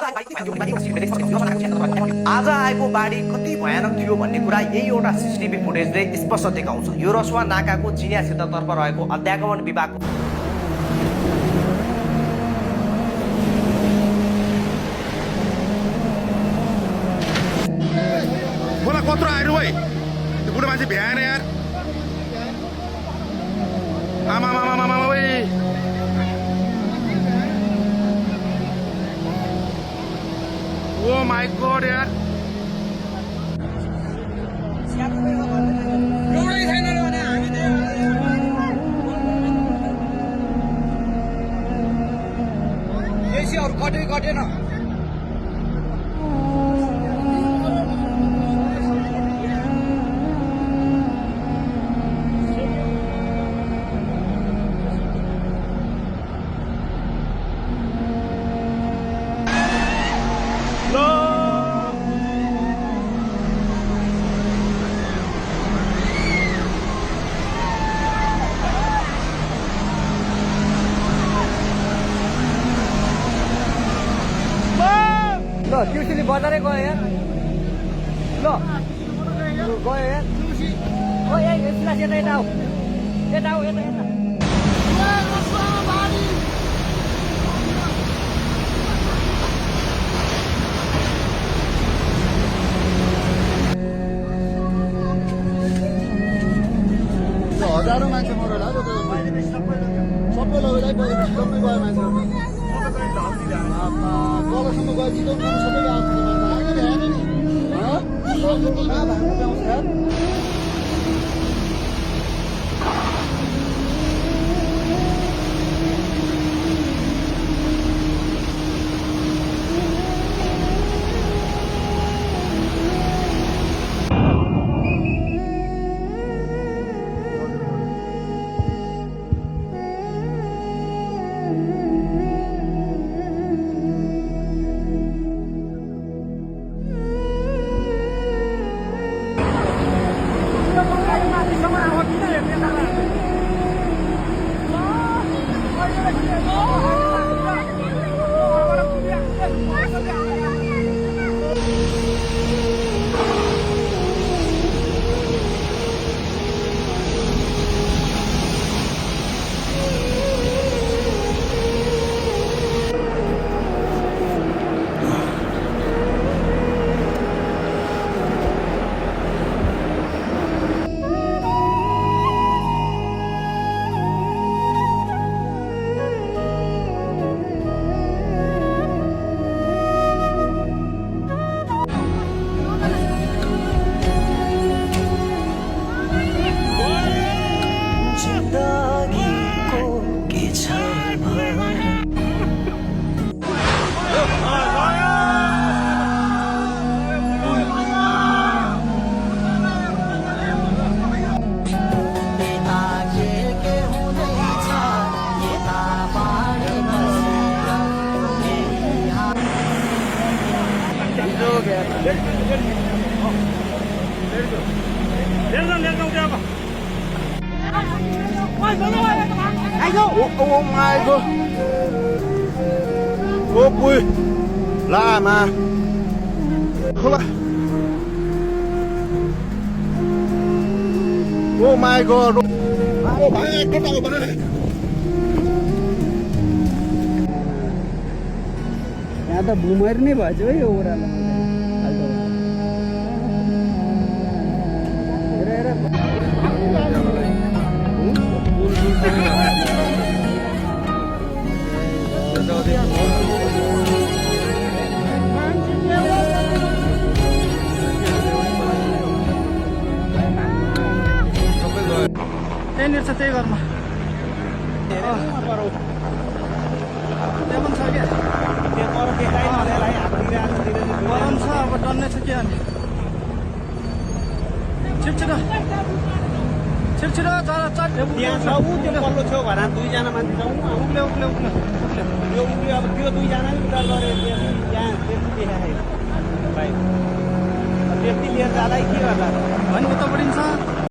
आज आएको बाढी कति भयानक थियो भन्ने कुरा यही एउटा सीसीटीभी फुटेजले स्पष्ट देखाउँछ। यो रसुवा नाकाको चिनिया क्षेत्रतर्फ रहेको अध्यागमन विभागको बोला कत्रो आयो भाइ त्यो बुढो मान्छे भ्याएन यार आमा मामा मामा भाइ ओ माय गॉड यार कटेन ट्युसनले बजारै गयो यार ल गयो यार ओ यता यता आऊ यता आऊ यता यता हजारौँ मान्छे मरेर सबै लगेर जम्मै गयो मान्छे तलसम्म गयो चितवनसम्म सबै आउँछ Oh my god ô bui la mà không ạ oh my god ô bạn ơi có tao bạn ơi यहाँ त भुमर नै भएछ है यो ओह्रालो त्यहीँनिर छ त्यही घरमा त्यहाँ पनि छ क्या गरम छ अब डन्नै छ के अनि छिटो छिटो त्यहाँ छ ऊ त्यो पल्लो छेउ घरमा दुईजना मान्छे छ उक्ले यो उक्ले अब त्यो दुईजना नि उता गरेर त्यहाँ व्यक्ति देखाएको भाइ व्यक्ति लिएर जाँदा के गर्ला भने उता बढिन्छ